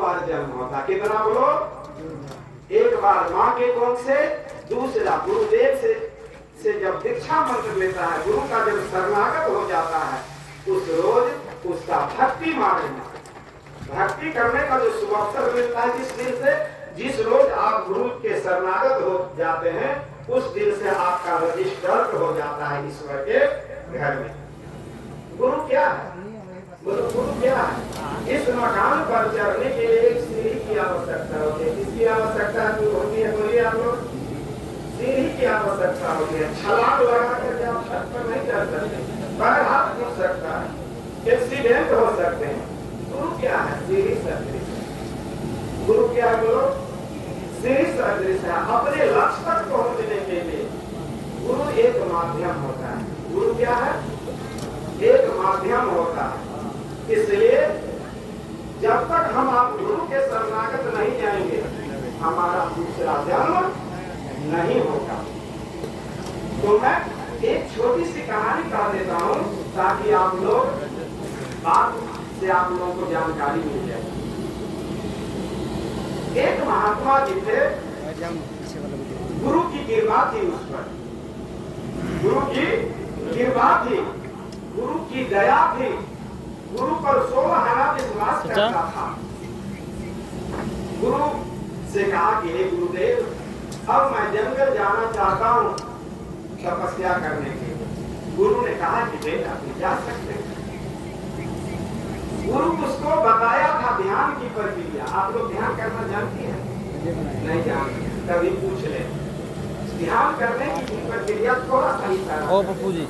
बार जन्म होता। कितना बोलो? एक बार माँ के कोख से, दूसरा गुरुदेव से जब दीक्षा मंत्र लेता है, गुरु का जब शरणागत हो जाता है, उस रोज उसका भक्ति मार्ग में भक्ति करने का जो शुभ अवसर मिलता है, जिस रोज आप गुरु के शरणागत हो जाते हैं, उस दिन से आपका रजिस्टर हो जाता है ईश्वर के घर में। गुरु क्या है? गुरु क्या है? इस मकान पर चढ़ने के लिए एक सीढ़ी की आवश्यकता होती है। किसकी आवश्यकता होती है? बोलिए आप लोग। सीढ़ी की आवश्यकता होती है। छलांग लगा करके आप छत पर नहीं चढ़ सकते, पैर हाथ टूट सकता है, एक्सीडेंट हो सकते हैं। गुरु क्या है? सीढ़ी सदृश। गुरु क्या है? बोलो। सीढ़ी सदृश है। अपने लक्ष्य तक पहुंचने के लिए गुरु एक माध्यम होता है। गुरु क्या है? एक माध्यम होता है। इसलिए जब तक हम आप गुरु के शरणागत नहीं जाएंगे, हमारा दूसरा जन्म नहीं होगा। तो मैं एक छोटी सी कहानी कह देता हूँ ताकि आप लोग बात से आप लोगों को जानकारी मिल जाए। एक महात्मा जी थे, गुरु की कृपा थी उस पर, गुरु की कृपा थी, गुरु की दया थी, गुरु पर 16 आना विश्वास करता था। गुरु से कहा कि हे गुरुदेव, अब मैं जंगल जाना चाहता हूँ तपस्या करने के लिए। गुरु ने कहा कि बेटा तुम जा सकते हैं। गुरु उसको बताया था ध्यान की प्रक्रिया। आप लोग ध्यान करना जानती हैं? नहीं जानते? कभी पूछ ले। ध्यान करने की प्रक्रिया थोड़ा सा ही सारा। ओ पप्पू जी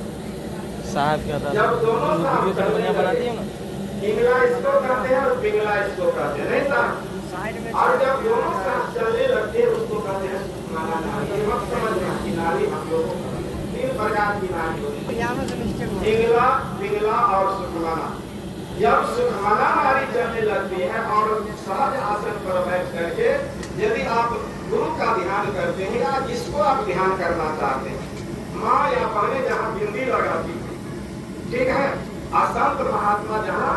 साहब क्या था, जब दोनों बढ़िया बनाती है ना, पिंगला इसको कहते हैं और पिंगला इसको कहते हैं, नहीं साहब? और जब दोनों साथ चलने लगते हैं उसको कहते हैं सुखमाना नारी। ये मत समझना कि नारी हम लोगों को 3 प्रकार की नारी होती है, पिंगला, पिंगला और सुखमाना। जब सुखमाना नारी चलने लगती है और सहज आसन पर बैठ करके यदि आप गुरु का ध्यान करते हैं या जिसको आप ध्यान करना चाहते हैं, माँ या बहने जहाँ बिंदी लगाती है, ठीक है, असंत महात्मा जहाँ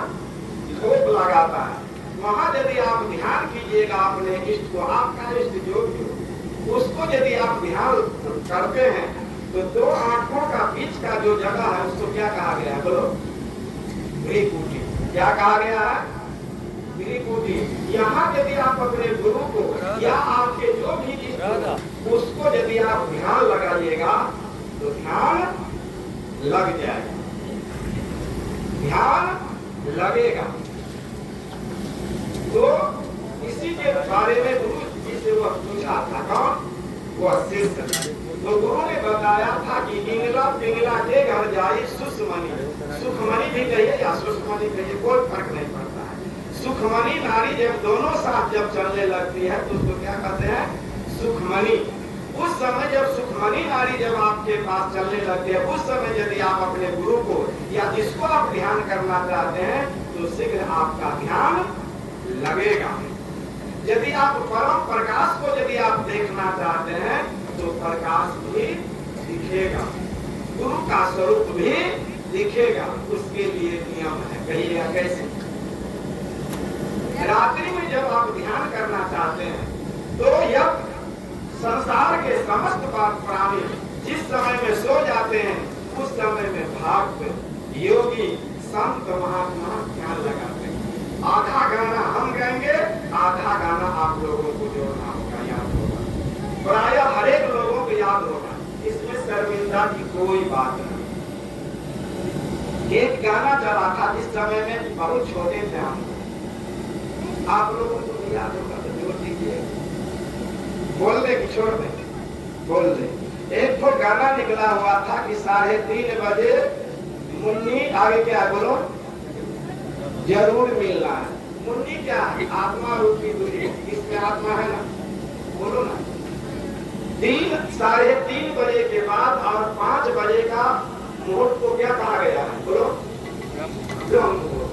धूप लगाता है, वहाँ यदि आप ध्यान कीजिएगा अपने इष्ट को, आपका इष्ट जो भी हो, उसको यदि आप ध्यान करते हैं तो 2 आंखों का बीच का जो जगह है उसको क्या कहा गया है? बोलो। भ्रिकुटी। क्या कहा गया है? भ्रिकुटी। यहाँ यदि आप अपने गुरु को या आपके जो भी इष्ट हो, उसको यदि आप ध्यान लगाइएगा तो ध्यान लग जाएगा, ध्यान लगेगा। तो इसी के बारे में गुरु जी से वह पूछा था। कौन? वह शिष्य। तो गुरु ने बताया था कि पिंगला पिंगला के घर जाए सुषमणि। सुखमणि भी कहिए या सुषमणि कहिए, कोई फर्क नहीं पड़ता है। सुखमणि नारी जब दोनों साथ जब चलने लगती है तो उसको क्या कहते हैं? सुखमणि। उस समय जब सुखमणि नारी जब आपके पास चलने लगती है, उस समय यदि आप अपने गुरु को या जिसको आप ध्यान करना चाहते हैं तो शीघ्र आपका ध्यान लगेगा। यदि आप परम प्रकाश को यदि आप देखना चाहते हैं तो प्रकाश भी दिखेगा, गुरु का स्वरूप भी दिखेगा। उसके लिए नियम है। कहिएगा कैसे? रात्रि में जब आप ध्यान करना चाहते हैं तो यह संसार के समस्त प्राणी जिस समय में सो जाते हैं उस समय में भक्त योगी संत महात्मा ध्यान लगाते हैं। आधा गाना हम गाएंगे, आधा गाना आप लोगों को जोड़ना होगा, याद होगा। प्रायः हर एक लोगों को याद होगा, इसमें शर्मिंदा की कोई बात नहीं। एक गाना चला था जिस समय में बहुत छोटे थे हम, आप लोगों को भी याद होगा तो जोड़ दीजिए। बोल दे कि छोड़ दे? बोल दे। एक तो गाना निकला हुआ था कि 3:30 बजे मुन्नी, आगे क्या है बोलो? जरूर मिलना है। मुन्नी क्या है? आत्मा रूपी दूरी। इसमें आत्मा है ना? बोलो ना। 3:30 बजे के बाद और 5 बजे का मुहूर्त को क्या कहा गया है? बोलो। ब्रह्म मुहूर्त।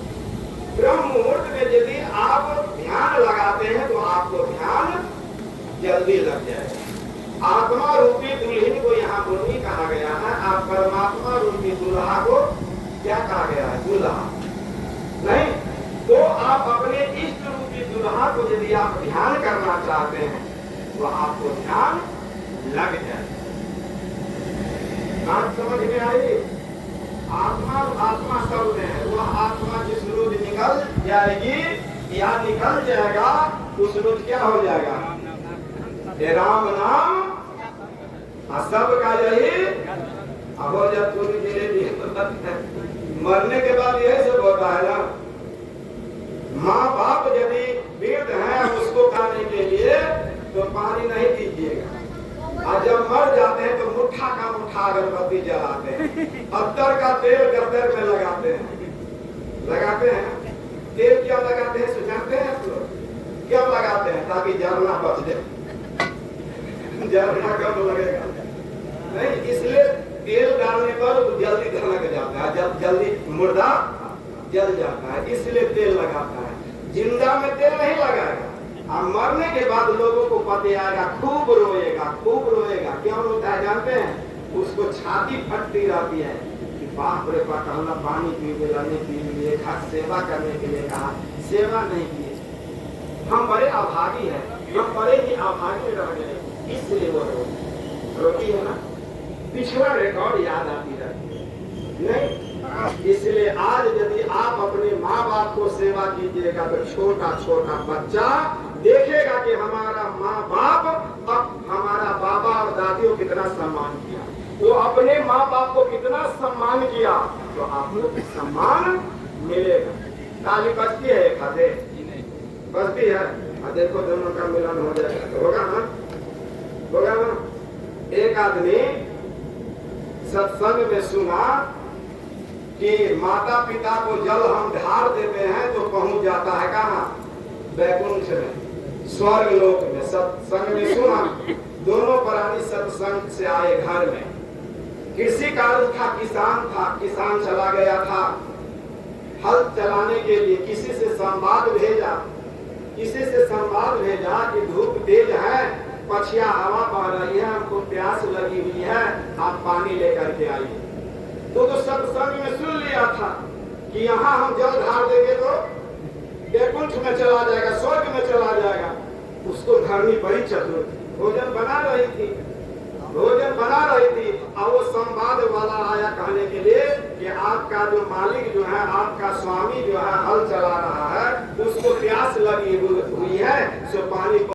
ब्रह्म मुहूर्त में यदि आप ध्यान लगाते हैं तो आपको ध्यान जल्दी लग जाएगा। आत्मा रूपी दुल्हन को यहाँ मुन्नी कहा गया है, आप परमात्मा रूपी दूल्हा को क्या कहा गया है? दूल्हा। नहीं तो आप अपने इष्ट रूपी दूल्हा वहां को यदि आप ध्यान करना चाहते हैं तो आपको ध्यान लग जाए। बात समझ में आई? आत्मा आत्मा शब्द है, वह आत्मा जिस रोज निकल जाएगी या निकल जाएगा उस रोज क्या हो जाएगा? ये राम नाम सबका यही हो जाए। मरने के बाद यही सब होता है ना। माँ बाप यदि वृद्ध है उसको खाने के लिए तो पानी नहीं दीजिएगा, और जब मर जाते हैं तो मुट्ठा का मुट्ठा अगरबत्ती जलाते हैं, अत्तर का तेल गर्दन में लगाते हैं। तेल क्यों लगाते हैं सुझाते हैं आप लोग? क्यों लगाते हैं? ताकि जलना बच जाए, जलना कम लगेगा नहीं, इसलिए तेल डालने पर जल्दी धनक जाता है, जब जल्दी मुर्दा जल जाता है, इसलिए तेल लगाता है। जिंदा में तेल नहीं लगाएगा। और मरने के बाद लोगों को पता आएगा, खूब रोएगा। क्यों रोता है जानते हैं? उसको छाती फटती रहती है कि बाप रे बाप, कहना पानी पी लिए, खास सेवा करने के लिए कहा, सेवा नहीं की। हम बड़े अभागी हैं, हम बड़े ही अभागी रह गए, इसलिए वो रोती है ना। पिछला रिकॉर्ड याद आती रहती है नहीं। इसलिए आज यदि आप अपने माँ बाप को सेवा कीजिएगा तो छोटा छोटा बच्चा देखेगा कि हमारा माँ बाप अब हमारा बाबा और दादियों कितना सम्मान किया, वो अपने माँ बाप को कितना सम्मान किया, तो आपको भी सम्मान मिलेगा। ताली बजती है एक हाथे, बजती है, और देखो दोनों का मिलन हो जाएगा तो होगा ना। एक आदमी सत्संग में सुना कि माता पिता को जल हम ढार देते हैं तो पहुंच जाता है कहाँ? वैकुंठ में, स्वर्ग लोक में। सत्संग में सुना, दोनों प्राणी सत्संग से आए घर में। कृषि कार्य था, किसान चला गया था हल चलाने के लिए। किसी से संवाद भेजा कि धूप तेज है, पछिया हवा बह रही है, हमको प्यास लगी हुई है, आप पानी लेकर के आइए। तो सत्संग में सुन लिया था कि यहाँ हम जल ढार देंगे तो वैकुंठ में चला जाएगा, स्वर्ग में चला जाएगा। उसको धरनी बड़ी चतुर थी, भोजन बना रही थी, और वो संवाद वाला आया कहने के लिए कि आपका जो मालिक जो है, आपका स्वामी जो है हल चला रहा है, उसको प्यास लगी हुई है, सो पानी